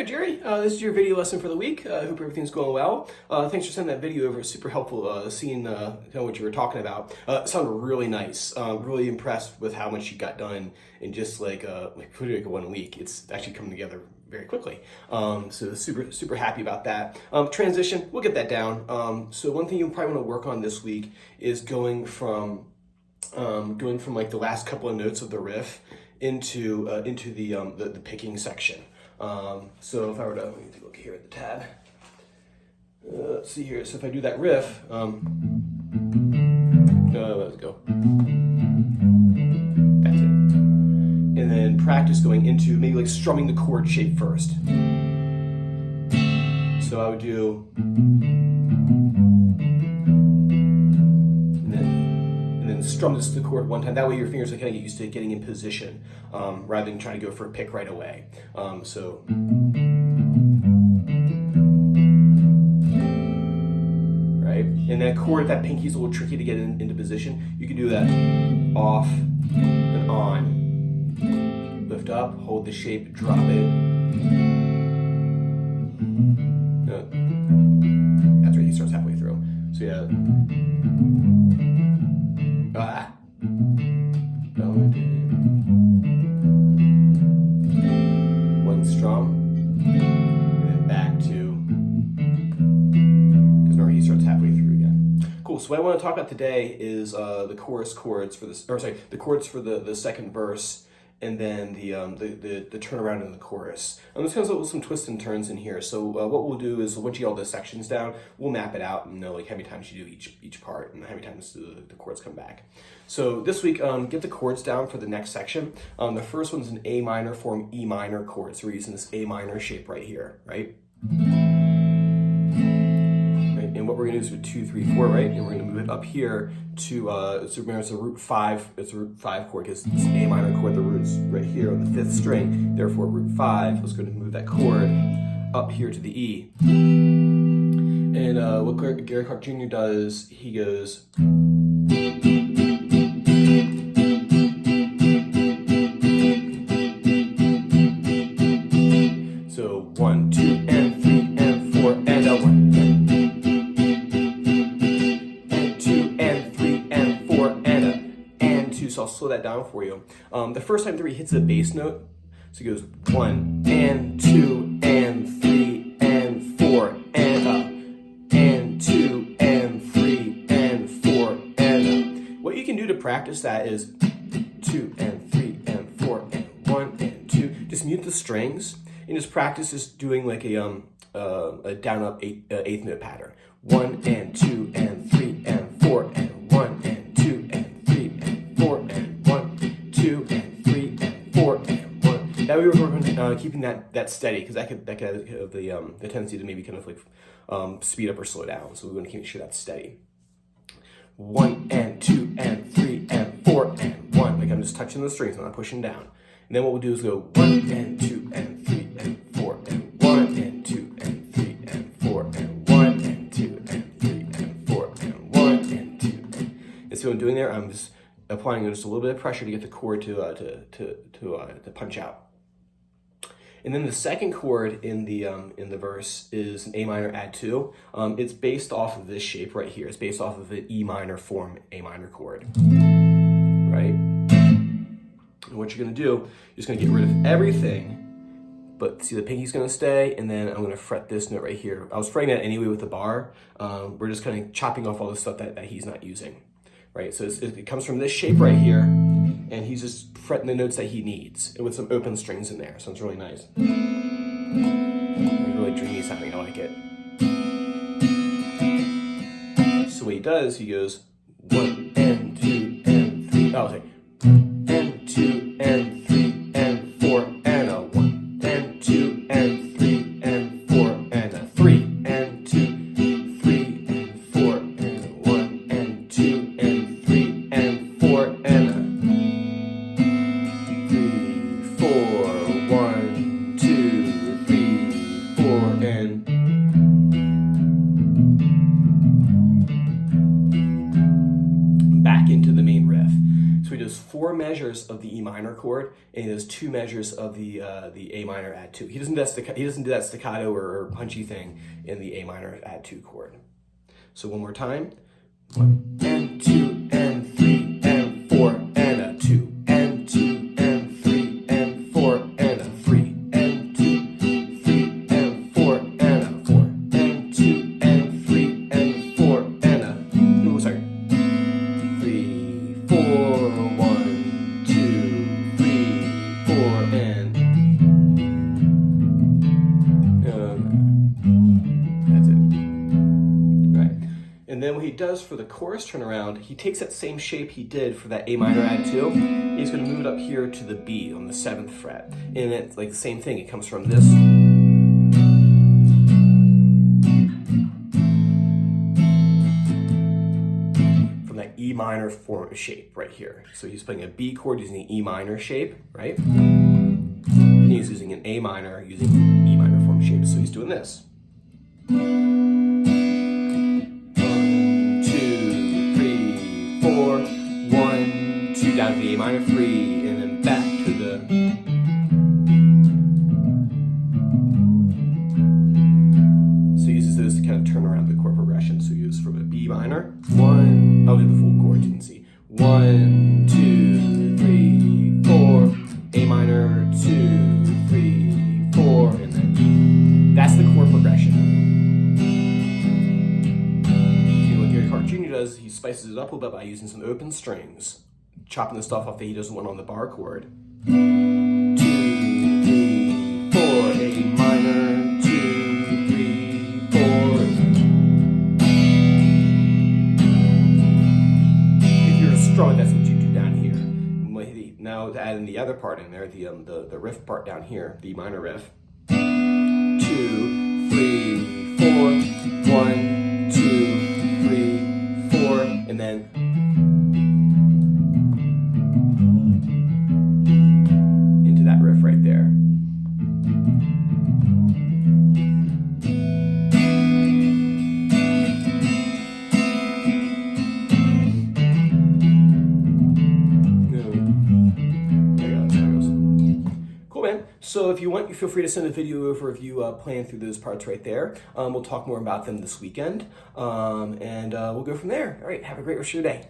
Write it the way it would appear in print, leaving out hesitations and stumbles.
Jerry. This is your video lesson for the week. I hope everything's going well. Thanks for sending that video over. It's super helpful seeing kind of what you were talking about. It sounded really nice. Really impressed with how much you got done in just like 1 week. It's actually coming together very quickly. So super happy about that. Transition, we'll get that down. So one thing you probably want to work on this week is going from like the last couple of notes of the riff into the picking section. So if I were to, let me take a look here at the tab. Let's see here. So if I do that riff, let's go. That's it. And then practice going into maybe like strumming the chord shape first. So I would do, and then strum this to the chord one time. That way your fingers are kind of get used to getting in position, rather than trying to go for a pick right away. So. Right? And that chord, that pinky's a little tricky to get into position. You can do that off and on. Lift up, hold the shape, drop it. That's where he starts halfway through. So yeah. One strum, and then back to, because remember he starts halfway through again. Cool. So what I want to talk about today is the chorus chords for this, or sorry, the chords for the second verse, and then the turnaround in the chorus. I'm just going to put some twists and turns in here. So what we'll do is once you get all the sections down, we'll map it out and know like how many times you do each part and how many times the chords come back. So this week, get the chords down for the next section. The first one's an A minor form E minor chord. So we're using this A minor shape right here, right? And what we're going to do is 2, 3, 4, right? And we're going to move it up here to, so remember it's a root 5, it's a root 5 chord because it's an A minor chord, the root's right here on the 5th string, therefore root 5. Let's go to move that chord up here to the E. And what Gary Clark Jr. does, he goes, so 1, 2, and 3, and 4, and a 1. So I'll slow that down for you. The first time through he hits a bass note, so he goes 1 and 2 and 3 and 4 and up, and 2 and 3 and 4 and up. What you can do to practice that is 2 and 3 and 4 and 1 and 2. Just mute the strings and just practice just doing like a down up eighth note pattern. 1 and 2 and 3 and 4 and 1 and 2 and 3 and 4 and 1, 2 and 3 and 4 and 1. That way we're working on keeping that steady because that could have the tendency to maybe kind of like speed up or slow down. So we're going to keep sure that's steady. 1 and 2 and 3 and 4 and 1. Like I'm just touching the strings, I'm not pushing down. And then what we'll do is go 1 and 2 and 3 and 4 and 1 and 2 and 3 and 4 and 1 and 2 and 3 and 4 and 1 and 2. And so in doing there, I'm just applying just a little bit of pressure to get the chord to punch out. And then the second chord in the verse is an A minor add 2. It's based off of this shape right here. It's based off of an E minor form A minor chord, right? And what you're going to do, you're just going to get rid of everything, but see the pinky's going to stay, and then I'm going to fret this note right here. I was fretting that anyway with the bar. We're just kind of chopping off all the stuff that he's not using, right? So it comes from this shape right here, and he's just fretting the notes that he needs, and with some open strings in there. Sounds really nice. Really dreamy sounding, I like it. So what he does, he goes 1 and 2 and 3, oh, okay. And 2 and 3 and 4 and a 1 and 2 and 3 and 4 and a 3 and 2, 3 and 4 and 1 and 2 and 3 and 4 and a 3, 4, 1, 2, 3, 4 and back into the main riff. So we just 4 measures of the E minor chord, and he does 2 measures of the A minor add 2. He doesn't do that staccato or punchy thing in the A minor add 2 chord. So one more time. 1 and 2 and 3 and 4 and a 2 and 2 and 3 and 4 and a 3 and 2 3 and 4 and a 4 and 2 and 3 and 4 and a 3 4 1 2 3 4 and that's it. Right. And then what he does for the chorus turnaround, he takes that same shape he did for that A minor add 2. He's going to move it up here to the B on the 7th fret. And it's like the same thing. It comes from this. From that E minor form shape right here. So he's playing a B chord using the E minor shape, right? And he's using an A minor using E minor form shape. So he's doing this. 4, 1, 2, down to the A minor 3, and then back to the. So he uses those to kind of turn around the chord progression. So he uses from a B minor, 1, I'll do the full chord, you can see. 1, 2, 3, 4, A minor, 2, 3, 4, and then that's the chord progression. Jr. does, he spices it up a little bit by using some open strings, chopping the stuff off that he doesn't want on the bar chord. 2, 3, 4, A minor, 2, 3, 4. If you're strong, that's what you do down here. Now to add in the other part in there, the riff part down here, the minor riff. 2, 3, 4, 1, 2, 3, 4, and then into that riff right there. So if you want, you feel free to send a video over of you playing through those parts right there. We'll talk more about them this weekend, and we'll go from there. All right, have a great rest of your day.